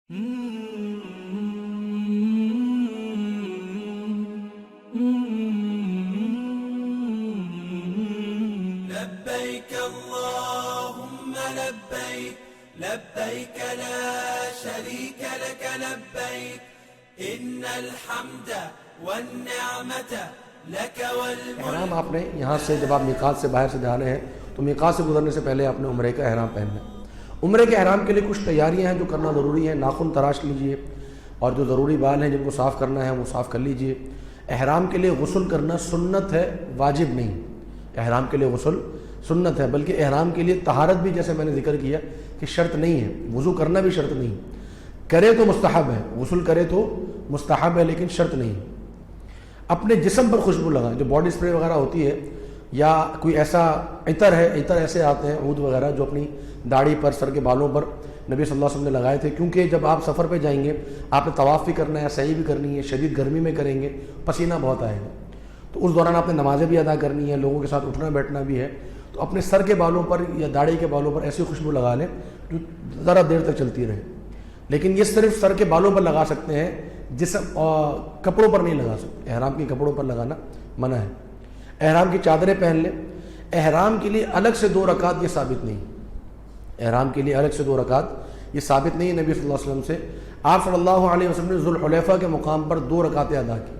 لبيك اللهم لبيك لبيك لا شريك لك لبيك إن الحمد والنعمة لك والملك۔ احرام آپ نے یہاں سے جب آپ میقات سے باہر سے جا رہے ہیں تو میقات سے گزرنے سے پہلے آپ نے عمرے کا احرام پہننا ہے۔ عمرے کے احرام کے لیے کچھ تیاریاں ہیں جو کرنا ضروری ہے۔ ناخن تراش لیجئے اور جو ضروری بال ہیں جن کو صاف کرنا ہے وہ صاف کر لیجئے۔ احرام کے لیے غسل کرنا سنت ہے، واجب نہیں۔ احرام کے لیے غسل سنت ہے، بلکہ احرام کے لیے طہارت بھی جیسے میں نے ذکر کیا کہ شرط نہیں ہے، وضو کرنا بھی شرط نہیں، کرے تو مستحب ہے، غسل کرے تو مستحب ہے لیکن شرط نہیں۔ اپنے جسم پر خوشبو لگائیں، جو باڈی اسپرے وغیرہ ہوتی ہے یا کوئی ایسا عطر ہے، عطر ایسے آتے ہیں عود وغیرہ جو اپنی داڑھی پر، سر کے بالوں پر نبی صلی اللہ علیہ وسلم نے لگائے تھے، کیونکہ جب آپ سفر پہ جائیں گے آپ نے طواف بھی کرنا ہے، سعی بھی کرنی ہے، شدید گرمی میں کریں گے، پسینہ بہت آئے گا، تو اس دوران آپ نے نمازیں بھی ادا کرنی ہے، لوگوں کے ساتھ اٹھنا بیٹھنا بھی ہے، تو اپنے سر کے بالوں پر یا داڑھی کے بالوں پر ایسی خوشبو لگا لیں جو ذرا دیر تک چلتی رہے۔ لیکن یہ صرف سر کے بالوں پر لگا سکتے ہیں، جسم کپڑوں پر نہیں لگا سکتے، احرام کے کپڑوں پر لگانا منع ہے۔ احرام کی چادریں پہن لیں۔ احرام کے لیے الگ سے 2 رکعت یہ ثابت نہیں، احرام کے لیے الگ سے 2 رکعت یہ ثابت نہیں ہے نبی صلی اللہ علیہ وسلم سے۔ آپ صلی اللہ علیہ وسلم نے ذوالحلیفہ کے مقام پر 2 رکعتیں ادا کی،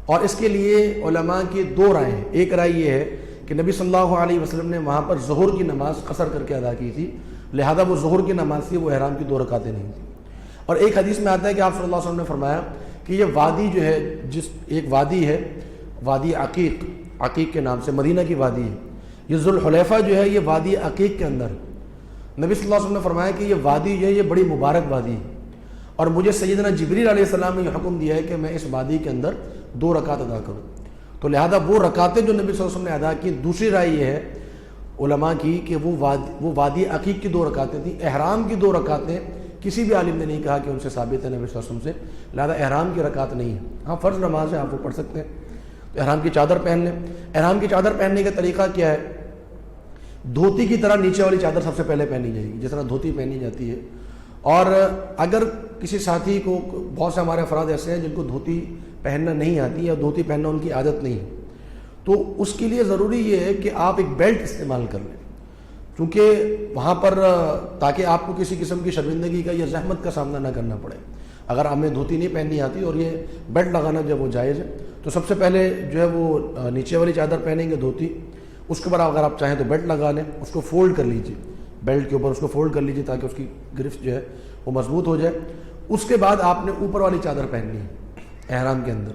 اور اس کے لیے علماء کی 2 رائے ہیں۔ ایک رائے یہ ہے کہ نبی صلی اللہ علیہ وسلم نے وہاں پر ظہر کی نماز قصر کر کے ادا کی تھی، لہذا وہ ظہر کی نماز تھی، وہ احرام کی 2 رکعتیں نہیں تھیں۔ اور ایک حدیث میں آتا ہے کہ آپ صلی اللہ علیہ وسلم نے فرمایا کہ یہ وادی جو ہے، ایک وادی ہے، وادی عقیق، عقیق کے نام سے مدینہ کی وادی ہے، یہ ذوالحلیفہ جو ہے یہ وادی عقیق کے اندر۔ نبی صلی اللہ علیہ وسلم نے فرمایا کہ یہ وادی جو ہے یہ بڑی مبارک وادی ہے، اور مجھے سیدنا جبریل علیہ السلام نے یہ حکم دیا ہے کہ میں اس وادی کے اندر 2 رکعت ادا کروں، تو لہذا وہ رکعتیں جو نبی صلی اللہ علیہ وسلم نے ادا کی۔ دوسری رائے یہ ہے علماء کی کہ وہ وادی عقیق کی 2 رکعتیں تھیں، احرام کی 2 رکعتیں کسی بھی عالم نے نہیں کہا کہ ان سے ثابت ہے نبی صلی اللہ علیہ وسلم سے، لہذا احرام کی رکعت نہیں ہے۔ ہاں فرض نماز ہے، آپ وہ پڑھ سکتے ہیں۔ تو احرام کی چادر پہن لیں۔ احرام کی چادر پہننے کا طریقہ کیا ہے؟ دھوتی کی طرح نیچے والی چادر سب سے پہلے پہنی جائے گی، جس طرح دھوتی پہنی جاتی ہے۔ اور اگر کسی ساتھی کو، بہت سے ہمارے افراد ایسے ہیں جن کو دھوتی پہننا نہیں آتی یا دھوتی پہننا ان کی عادت نہیں ہے، تو اس کے لیے ضروری یہ ہے کہ آپ ایک بیلٹ استعمال کر لیں، کیونکہ وہاں پر تاکہ آپ کو کسی قسم کی شرمندگی کا یا زحمت کا سامنا نہ کرنا پڑے۔ اگر ہمیں دھوتی نہیں پہننی آتی اور یہ بیلٹ لگانا جب وہ جائز ہے، تو سب سے پہلے جو ہے وہ نیچے والی چادر پہنیں گے دھوتی، اس کے بعد اگر آپ چاہیں تو بیلٹ لگا لیں، اس کو فولڈ کر لیجیے، بیلٹ کے اوپر اس کو فولڈ کر لیجیے تاکہ اس کی گرفت جو ہے وہ مضبوط ہو جائے۔ اس کے بعد آپ نے اوپر والی چادر پہننی ہے احرام کے اندر،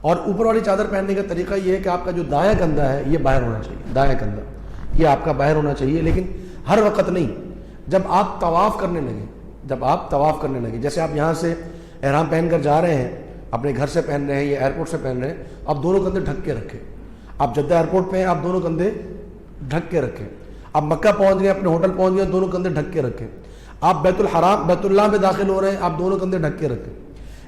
اور اوپر والی چادر پہننے کا طریقہ یہ ہے کہ آپ کا جو دایاں کندھا ہے یہ باہر ہونا چاہیے، دایاں کندھا یہ آپ کا باہر ہونا چاہیے، لیکن ہر وقت نہیں۔ جب آپ طواف کرنے لگیں، جیسے آپ یہاں سے احرام پہن کر جا رہے ہیں، اپنے گھر سے پہن رہے ہیں یا ایئرپورٹ سے پہن رہے ہیں، آپ دونوں کندھے ڈھک کے رکھیں۔ آپ جدہ ایئرپورٹ پہ ہیں، آپ دونوں کندھے ڈھک کے رکھیں۔ آپ مکہ پہنچ گئے، اپنے ہوٹل پہنچ گئے، دونوں کندھے ڈھک کے رکھیں۔ آپ بیت اللہ میں داخل ہو رہے ہیں، آپ دونوں کندھے ڈھک کے رکھیں۔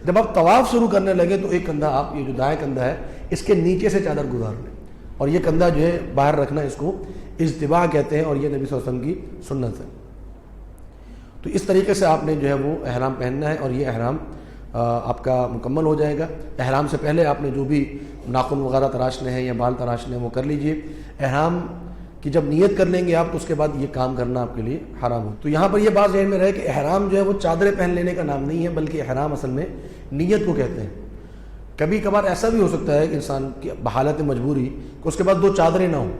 جب آپ طواف شروع کرنے لگے تو ایک کندھا، آپ یہ جو دائیں کندھا ہے اس کے نیچے سے چادر گزار لیں، اور یہ کندھا جو ہے باہر رکھنا، اس کو اجتباع کہتے ہیں، اور یہ نبی صلی اللہ علیہ وسلم کی سنت ہے۔ تو اس طریقے سے آپ نے جو ہے وہ احرام پہننا ہے، اور یہ احرام آپ کا مکمل ہو جائے گا۔ احرام سے پہلے آپ نے جو بھی ناخن وغیرہ تراشنے ہیں یا بال تراشنے ہیں وہ کر لیجئے۔ احرام کی جب نیت کر لیں گے آپ تو اس کے بعد یہ کام کرنا آپ کے لیے حرام ہو۔ تو یہاں پر یہ بات ذہن میں رہے کہ احرام جو ہے وہ چادریں پہن لینے کا نام نہیں ہے، بلکہ احرام اصل میں نیت کو کہتے ہیں۔ کبھی کبھار ایسا بھی ہو سکتا ہے کہ انسان کی بحالت مجبوری کہ اس کے بعد 2 چادریں نہ ہوں،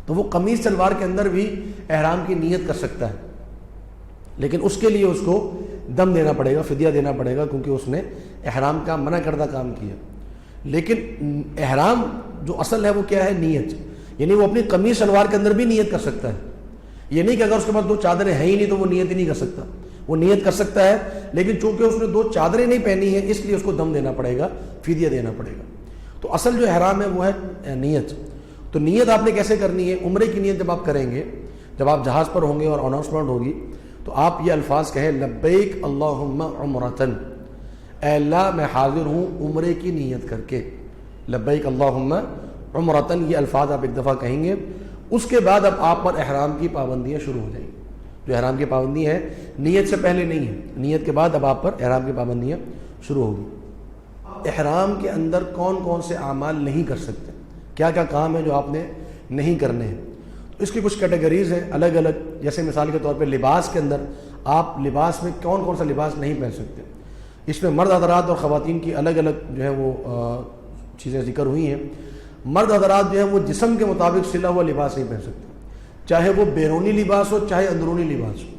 تو وہ قمیص شلوار کے اندر بھی احرام کی نیت کر سکتا ہے، لیکن اس کے لیے اس کو دم دینا پڑے گا، فدیہ دینا پڑے گا، کیونکہ اس نے احرام کا منع کردہ کام کیا۔ لیکن احرام جو اصل ہے وہ کیا ہے؟ نیت، یعنی وہ اپنی قمیص شلوار کے اندر بھی نیت کر سکتا ہے۔ یہ نہیں کہ اگر اس کے پاس 2 چادریں ہیں ہی نہیں تو وہ نیت ہی نہیں کر سکتا، وہ نیت کر سکتا ہے، لیکن چونکہ اس نے 2 چادریں نہیں پہنی ہیں اس لیے اس کو دم دینا پڑے گا، فدیہ دینا پڑے گا۔ تو اصل جو احرام ہے وہ ہے نیت۔ تو نیت آپ نے کیسے کرنی ہے؟ عمرے کی نیت جب آپ کریں گے، جب آپ جہاز پر ہوں گے اور اناؤنسمنٹ ہوگی تو آپ یہ الفاظ کہیں، لبیک اللہم عمرتن، اے اللہ میں حاضر ہوں عمرے کی نیت کر کے، لبیک اللہم عمرتن، یہ الفاظ آپ ایک دفعہ کہیں گے۔ اس کے بعد اب آپ پر احرام کی پابندیاں شروع ہو جائیں گی۔ جو احرام کی پابندی ہے نیت سے پہلے نہیں ہے، نیت کے بعد اب آپ پر احرام کی پابندیاں شروع ہوگی۔ احرام کے اندر کون کون سے اعمال نہیں کر سکتے، کیا کیا کام ہے جو آپ نے نہیں کرنے ہیں، تو اس کی کچھ کیٹیگریز ہیں الگ الگ۔ جیسے مثال کے طور پہ لباس کے اندر آپ لباس میں کون کون سا لباس نہیں پہن سکتے، اس میں مرد حضرات اور خواتین کی الگ الگ جو ہے وہ چیزیں ذکر ہوئی ہیں۔ مرد حضرات جو ہیں وہ جسم کے مطابق سلا ہوا لباس نہیں پہن سکتے، چاہے وہ بیرونی لباس ہو چاہے اندرونی لباس ہو،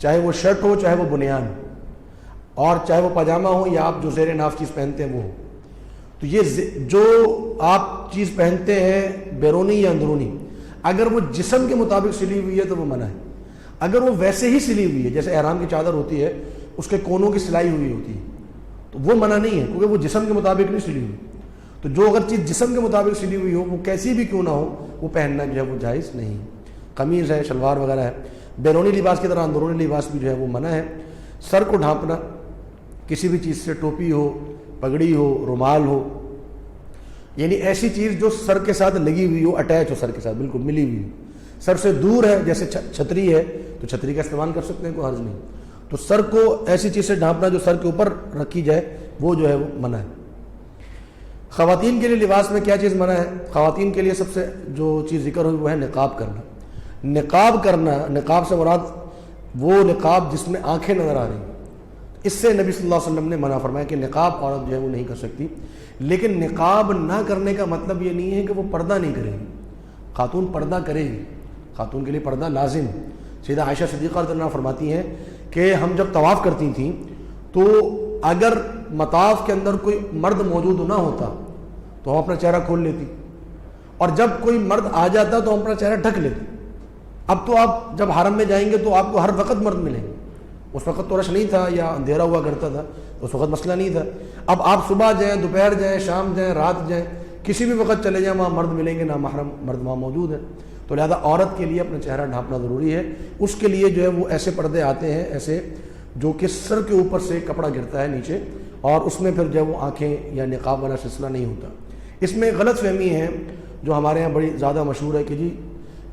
چاہے وہ شرٹ ہو چاہے وہ بنیان ہو، اور چاہے وہ پاجامہ ہو یا آپ جو زیر ناف چیز پہنتے ہیں وہ ہو۔ تو یہ جو آپ چیز پہنتے ہیں بیرونی یا اندرونی، اگر وہ جسم کے مطابق سلی ہوئی ہے تو وہ منع ہے۔ اگر وہ ویسے ہی سلی ہوئی ہے جیسے احرام کی چادر ہوتی ہے اس کے کونوں کی سلائی ہوئی ہوتی ہے تو وہ منع نہیں ہے، کیونکہ وہ جسم کے مطابق نہیں سلی ہوئی۔ تو جو اگر چیز جسم کے مطابق سلی ہوئی ہو وہ کیسی بھی کیوں نہ ہو وہ پہننا جو ہے وہ جائز نہیں۔ قمیض ہے، شلوار وغیرہ ہے، بیرونی لباس کی طرح اندرونی لباس بھی جو ہے وہ منع ہے۔ سر کو ڈھانپنا، کسی بھی چیز سے، ٹوپی ہو، پگڑی ہو، رومال ہو، یعنی ایسی چیز جو سر کے ساتھ لگی ہوئی ہو، اٹیچ ہو، سر کے ساتھ بالکل ملی ہوئی ہو۔ سر سے دور ہے جیسے چھتری ہے تو چھتری کا استعمال کر سکتے ہیں، کوئی حرج نہیں۔ تو سر کو ایسی چیز سے ڈھانپنا جو سر کے اوپر رکھی جائے وہ جو ہے وہ منع ہے۔ خواتین کے لیے لباس میں کیا چیز منع ہے؟ خواتین کے لیے سب سے جو چیز ذکر ہوئی وہ ہے نقاب کرنا۔ نقاب کرنا، نقاب سے مراد وہ نقاب جس میں آنکھیں نظر آ رہی ہیں، اس سے نبی صلی اللہ علیہ وسلم نے منع فرمایا کہ نقاب عورت جو ہے وہ نہیں کر سکتی۔ لیکن نقاب نہ کرنے کا مطلب یہ نہیں ہے کہ وہ پردہ نہیں کرے گی، خاتون پردہ کرے گی، خاتون کے لیے پردہ لازم۔ سیدہ عائشہ صدیقہ رضی اللہ عنہا فرماتی ہیں کہ ہم جب طواف کرتی تھیں تو اگر مطاف کے اندر کوئی مرد موجود نہ ہوتا تو ہم اپنا چہرہ کھول لیتی، اور جب کوئی مرد آ جاتا تو ہم اپنا چہرہ ڈھک لیتے۔ اب تو آپ جب حرم میں جائیں گے تو آپ کو ہر وقت مرد ملیں گے، اس وقت تو رش نہیں تھا یا اندھیرا ہوا کرتا تھا، اس وقت مسئلہ نہیں تھا۔ اب آپ صبح جائیں، دوپہر جائیں، شام جائیں، رات جائیں، کسی بھی وقت چلے جائیں وہاں مرد ملیں گے، نامحرم مرد وہاں موجود ہے۔ تو لہذا عورت کے لیے اپنا چہرہ ڈھانپنا ضروری ہے۔ اس کے لیے جو ہے وہ ایسے پردے آتے ہیں، ایسے جو کہ سر کے اوپر سے کپڑا گرتا ہے نیچے، اور اس میں پھر جو ہے وہ آنکھیں یا نقاب والا سلسلہ نہیں ہوتا۔ اس میں غلط فہمی ہے جو ہمارے ہاں بڑی زیادہ مشہور ہے کہ جی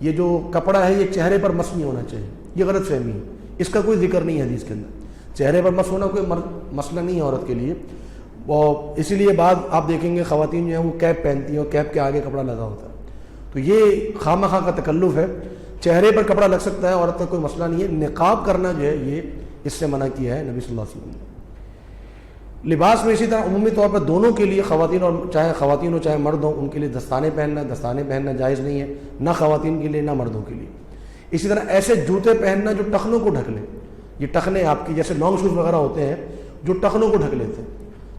یہ جو کپڑا ہے یہ چہرے پر مس نہیں ہونا چاہیے، یہ غلط فہمی ہے، اس کا کوئی ذکر نہیں ہے حدیث کے اندر۔ چہرے پر مس ہونا کوئی مسئلہ نہیں ہے عورت کے لیے، اور اسی لیے بعد آپ دیکھیں گے خواتین جو ہیں وہ کیپ پہنتی ہیں اور کیپ کے آگے کپڑا لگا ہوتا ہے، تو یہ خواہ مخواہ کا تکلف ہے۔ چہرے پر کپڑا لگ سکتا ہے، عورت کا کوئی مسئلہ نہیں ہے۔ نقاب کرنا جو ہے یہ اس سے منع کیا ہے نبی صلی اللہ علیہ وسلم نے۔ لباس میں اسی طرح عمومی طور پر دونوں کے لیے، خواتین اور چاہے خواتین ہو چاہے مرد ہوں، ان کے لیے دستانے پہننا جائز نہیں ہے، نہ خواتین کے لیے نہ مردوں کے لیے۔ اسی طرح ایسے جوتے پہننا جو ٹخنوں کو ڈھک لیں، یہ ٹخنے آپ کی جیسے لانگ شوز وغیرہ ہوتے ہیں جو ٹخنوں کو ڈھک لیتے ہیں،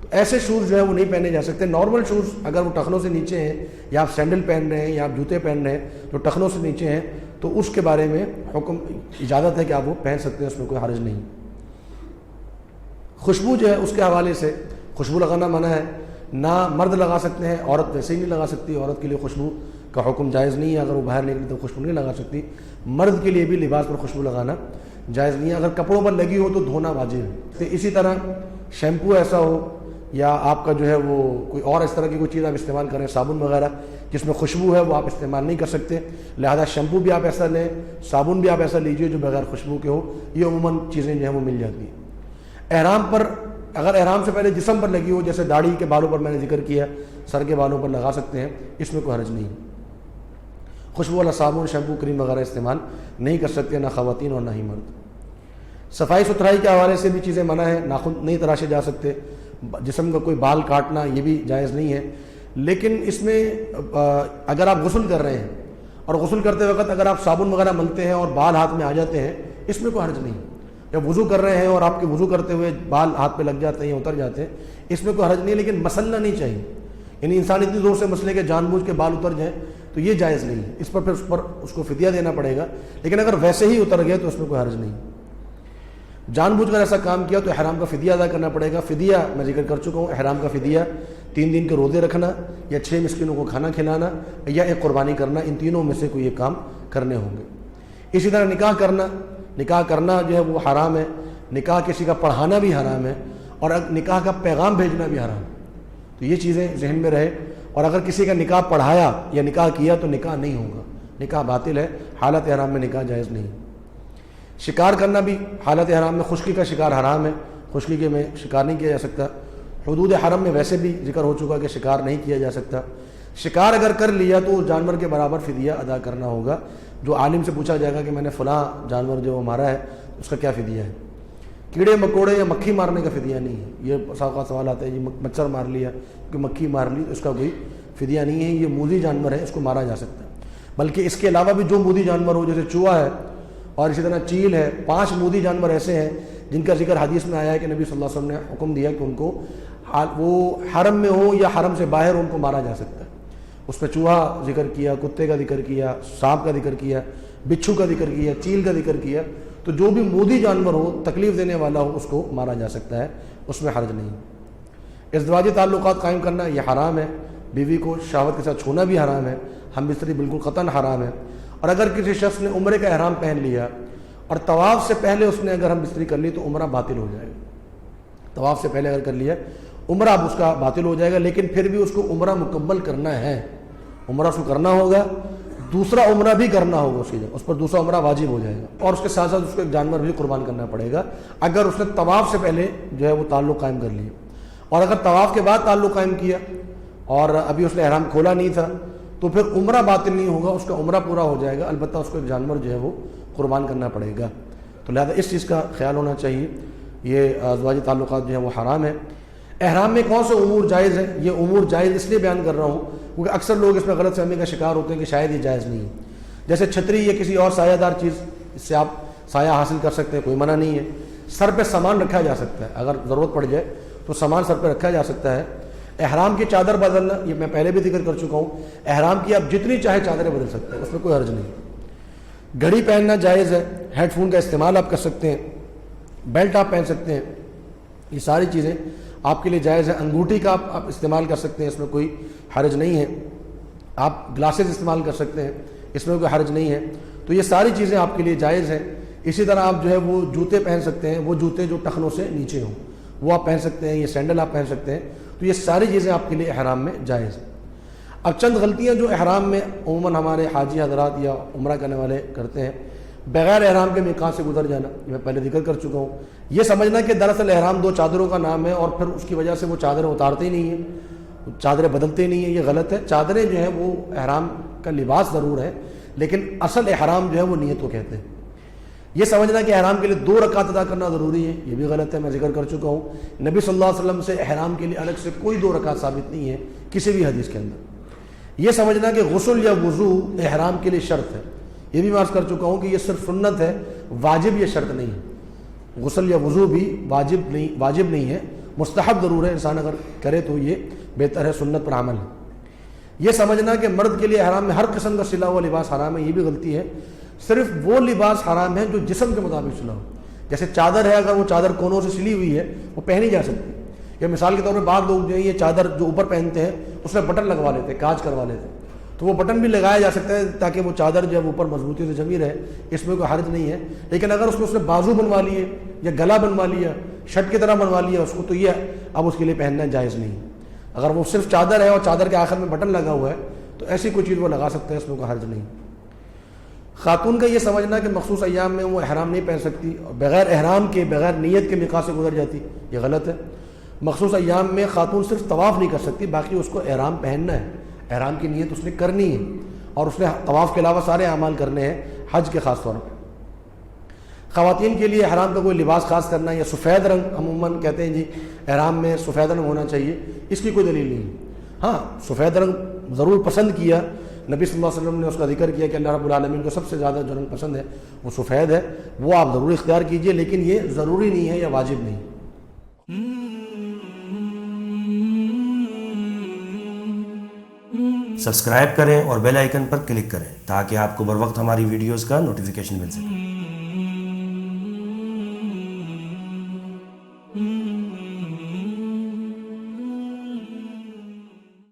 تو ایسے شوز جو ہے وہ نہیں پہنے جا سکتے۔ نارمل شوز اگر وہ ٹخنوں سے نیچے ہیں، یا آپ سینڈل پہن رہے ہیں یا آپ جوتے پہن رہے ہیں جو ٹخنوں سے نیچے ہیں، تو اس کے بارے میں حکم اجازت ہے کہ آپ وہ پہن سکتے ہیں، اس میں کوئی حرج نہیں۔ خوشبو جو ہے اس کے حوالے سے خوشبو لگانا منع ہے، نہ مرد لگا سکتے ہیں، عورت ویسے ہی نہیں لگا سکتی، عورت کے لیے خوشبو کا حکم جائز نہیں ہے، اگر وہ باہر نکلی تو خوشبو نہیں لگا سکتی۔ مرد کے لیے بھی لباس پر خوشبو لگانا جائز نہیں ہے، اگر کپڑوں پر لگی ہو تو دھونا واجب ہے۔ تو اسی طرح شیمپو ایسا ہو یا آپ کا جو ہے وہ کوئی اور اس طرح کی کوئی چیز آپ استعمال کریں، صابن وغیرہ جس میں خوشبو ہے وہ آپ استعمال نہیں کر سکتے، لہذا شیمپو بھی آپ ایسا لیں، صابن بھی آپ ایسا لیجئے جو بغیر خوشبو کے ہو، یہ عموماً چیزیں جو ہیں وہ مل جاتی ہیں۔ احرام پر اگر احرام سے پہلے جسم پر لگی ہو، جیسے داڑھی کے بالوں پر میں نے ذکر کیا، سر کے بالوں پر لگا سکتے ہیں، اس میں کوئی حرج نہیں۔ خوشبو والا صابن، شیمپو، کریم وغیرہ استعمال نہیں کر سکتے، نہ خواتین اور نہ ہی مرد۔ صفائی ستھرائی کے حوالے سے بھی چیزیں منع ہیں، ناخن نہیں تراشے جا سکتے، جسم کا کوئی بال کاٹنا یہ بھی جائز نہیں ہے۔ لیکن اس میں اگر آپ غسل کر رہے ہیں اور غسل کرتے وقت اگر آپ صابن وغیرہ ملتے ہیں اور بال ہاتھ میں آ جاتے ہیں، اس میں کوئی حرج نہیں۔ جب وضو کر رہے ہیں اور آپ کے وضو کرتے ہوئے بال ہاتھ پہ لگ جاتے ہیں یا اتر جاتے ہیں، اس میں کوئی حرج نہیں، لیکن مسلنا نہیں چاہیے، یعنی انسان اتنی زور سے مسلے کہ جان بوجھ کے بال اتر جائیں تو یہ جائز نہیں ہے، اس پر پھر اس کو فدیہ دینا پڑے گا، لیکن اگر ویسے ہی اتر گئے تو اس میں کوئی حرج نہیں۔ جان بوجھ کر ایسا کام کیا تو احرام کا فدیہ ادا کرنا پڑے گا۔ فدیہ میں ذکر کر چکا ہوں، احرام کا فدیہ 3 دن کے روزے رکھنا یا 6 مسکینوں کو کھانا کھلانا یا ایک قربانی کرنا، ان تینوں میں سے کوئی ایک کام کرنے ہوں گے۔ اسی طرح نکاح کرنا جو ہے وہ حرام ہے، نکاح کسی کا پڑھانا بھی حرام ہے، اور نکاح کا پیغام بھیجنا بھی حرام ہے، تو یہ چیزیں ذہن میں رہے۔ اور اگر کسی کا نکاح پڑھایا یا نکاح کیا تو نکاح نہیں ہوگا، نکاح باطل ہے، حالت احرام میں نکاح جائز نہیں۔ شکار کرنا بھی حالت حرام میں، خشکی کا شکار حرام ہے، خشکی کے میں شکار نہیں کیا جا سکتا۔ حدود حرم میں ویسے بھی ذکر ہو چکا کہ شکار نہیں کیا جا سکتا۔ شکار اگر کر لیا تو جانور کے برابر فدیہ ادا کرنا ہوگا۔ جو عالم سے پوچھا جائے گا کہ میں نے فلاں جانور جو مارا ہے اس کا کیا فدیہ ہے۔ کیڑے مکوڑے یا مکھی مارنے کا فدیہ نہیں ہے۔ یہ سوال آتا ہے جی مچھر مار لیا کہ مکھی مار لی، اس کا کوئی فدیہ نہیں ہے، یہ موذی جانور ہے، اس کو مارا جا سکتا ہے۔ بلکہ اس کے علاوہ بھی جو موذی جانور ہو، جیسے چوہا ہے اور اسی طرح چیل ہے، 5 موذی جانور ایسے ہیں جن کا ذکر حدیث میں آیا ہے کہ نبی صلی اللہ علیہ وسلم نے حکم دیا کہ ان کو وہ حرم میں ہو یا حرم سے باہر ان کو مارا جا سکتا ہے۔ اس میں چوہا ذکر کیا، کتے کا ذکر کیا، سانپ کا ذکر کیا، بچھو کا ذکر کیا، چیل کا ذکر کیا۔ تو جو بھی موذی جانور ہو، تکلیف دینے والا ہو، اس کو مارا جا سکتا ہے، اس میں حرج نہیں۔ ازدواجی تعلقات قائم کرنا یہ حرام ہے، بیوی کو شہوت کے ساتھ چھونا بھی حرام ہے، ہم بستری بالکل قطعاً حرام ہے۔ اور اگر کسی شخص نے عمرے کا احرام پہن لیا اور طواف سے پہلے اس نے اگر ہم بستری کر لی تو عمرہ باطل ہو جائے گا۔ طواف سے پہلے اگر کر لیا عمرہ اب اس کا باطل ہو جائے گا، لیکن پھر بھی اس کو عمرہ مکمل کرنا ہے، عمرہ اس کو کرنا ہوگا، دوسرا عمرہ بھی کرنا ہوگا، اس پر دوسرا عمرہ واجب ہو جائے گا، اور اس کے ساتھ ساتھ اس کو ایک جانور بھی قربان کرنا پڑے گا اگر اس نے طواف سے پہلے جو ہے وہ تعلق قائم کر لیا۔ اور اگر طواف کے بعد تعلق قائم کیا اور ابھی اس نے احرام کھولا نہیں تھا تو پھر عمرہ باطل نہیں ہوگا، اس کا عمرہ پورا ہو جائے گا، البتہ اس کو ایک جانور جو ہے وہ قربان کرنا پڑے گا۔ تو لہذا اس چیز کا خیال ہونا چاہیے، یہ ازواجی تعلقات جو ہیں وہ حرام ہے۔ احرام میں کون سے امور جائز ہیں؟ یہ امور جائز اس لیے بیان کر رہا ہوں کیونکہ اکثر لوگ اس میں غلط فہمی کا شکار ہوتے ہیں کہ شاید یہ جائز نہیں ہے۔ جیسے چھتری یا کسی اور سایہ دار چیز، اس سے آپ سایہ حاصل کر سکتے ہیں، کوئی منع نہیں ہے۔ سر پہ سامان رکھا جا سکتا ہے، اگر ضرورت پڑ جائے تو سامان سر پہ رکھا جا سکتا ہے۔ احرام کی چادر بدلنا، یہ میں پہلے بھی ذکر کر چکا ہوں، احرام کی آپ جتنی چاہے چادریں بدل سکتے ہیں، اس میں کوئی حرج نہیں۔ گھڑی پہننا جائز ہے، ہیڈ فون کا استعمال آپ کر سکتے ہیں، بیلٹ آپ پہن سکتے ہیں، یہ ساری چیزیں آپ کے لیے جائز ہے۔ انگوٹھی کا آپ استعمال کر سکتے ہیں، اس میں کوئی حرج نہیں ہے۔ آپ گلاسز استعمال کر سکتے ہیں، اس میں کوئی حرج نہیں ہے۔ تو یہ ساری چیزیں آپ کے لیے جائز ہیں۔ اسی طرح آپ جو ہے وہ جوتے پہن سکتے ہیں، وہ جوتے جو ٹخنوں سے نیچے ہوں وہ آپ پہن سکتے ہیں، یہ سینڈل آپ پہن سکتے ہیں۔ تو یہ ساری چیزیں آپ کے لیے احرام میں جائز ہیں۔ اب چند غلطیاں جو احرام میں عموماً ہمارے حاجی حضرات یا عمرہ کرنے والے کرتے ہیں، بغیر احرام کے میقات سے گزر جانا، میں پہلے ذکر کر چکا ہوں۔ یہ سمجھنا کہ دراصل احرام 2 چادروں کا نام ہے اور پھر اس کی وجہ سے وہ چادریں اتارتے ہی نہیں ہیں، چادریں بدلتے نہیں ہیں، یہ غلط ہے۔ چادریں جو ہیں وہ احرام کا لباس ضرور ہے، لیکن اصل احرام جو ہے وہ نیت کو کہتے ہیں۔ یہ سمجھنا کہ احرام کے لیے 2 رکعت ادا کرنا ضروری ہے، یہ بھی غلط ہے، میں ذکر کر چکا ہوں۔ نبی صلی اللہ علیہ وسلم سے احرام کے لیے الگ سے کوئی 2 رکعت ثابت نہیں ہے کسی بھی حدیث کے اندر۔ یہ سمجھنا کہ غسل یا وضو احرام کے لیے شرط ہے، یہ بھی میں عرض کر چکا ہوں کہ یہ صرف سنت ہے، واجب یہ شرط نہیں ہے۔ غسل یا وضو بھی واجب نہیں ہے، مستحب ضرور ہے، انسان اگر کرے تو یہ بہتر ہے، سنت پر عمل ہے۔ یہ سمجھنا کہ مرد کے لیے احرام میں ہر قسم کا سلا ہوا لباس حرام ہے، یہ بھی غلطی ہے۔ صرف وہ لباس حرام ہے جو جسم کے مطابق سلا ہو، جیسے چادر ہے، اگر وہ چادر کونوں سے سلی ہوئی ہے وہ پہنی جا سکتی ہے۔ یا مثال کے طور پر بعض لوگ جو ہیں یہ چادر جو اوپر پہنتے ہیں اس میں بٹن لگوا لیتے ہیں، کاج کروا لیتے ہیں، تو وہ بٹن بھی لگایا جا سکتا ہے تاکہ وہ چادر جو ہے اوپر مضبوطی سے جمی رہے، اس میں کوئی حرج نہیں ہے۔ لیکن اگر اس نے بازو بنوا لیے یا گلا بنوا لیا، شرٹ کی طرح بنوا لیا اس کو، تو یہ اب اس کے لیے پہننا جائز نہیں۔ اگر وہ صرف چادر ہے اور چادر کے آخر میں بٹن لگا ہوا ہے تو ایسی کوئی چیز وہ لگا سکتے ہیں، اس میں کوئی حرج نہیں۔ خاتون کا یہ سمجھنا کہ مخصوص ایام میں وہ احرام نہیں پہن سکتی اور بغیر احرام کے، بغیر نیت کے میقات سے گزر جاتی، یہ غلط ہے۔ مخصوص ایام میں خاتون صرف طواف نہیں کر سکتی، باقی اس کو احرام پہننا ہے، احرام کی نیت اس نے کرنی ہے، اور اس نے طواف کے علاوہ سارے اعمال کرنے ہیں، حج کے خاص طور پر۔ خواتین کے لیے احرام کا کوئی لباس خاص کرنا یا سفید رنگ، عموماً کہتے ہیں جی احرام میں سفید رنگ ہونا چاہیے، اس کی کوئی دلیل نہیں ہے۔ ہاں سفید رنگ ضرور پسند کیا، نبی صلی اللہ علیہ وسلم نے اس کا ذکر کیا کہ اللہ رب العالمین کو سب سے زیادہ جو رنگ پسند ہے وہ سفید ہے، وہ آپ ضرور اختیار کیجئے، لیکن یہ ضروری نہیں ہے یا واجب نہیں۔ سبسکرائب کریں اور بیل آئیکن پر کلک کریں تاکہ آپ کو بر وقت ہماری ویڈیوز کا نوٹیفیکیشن مل سکے۔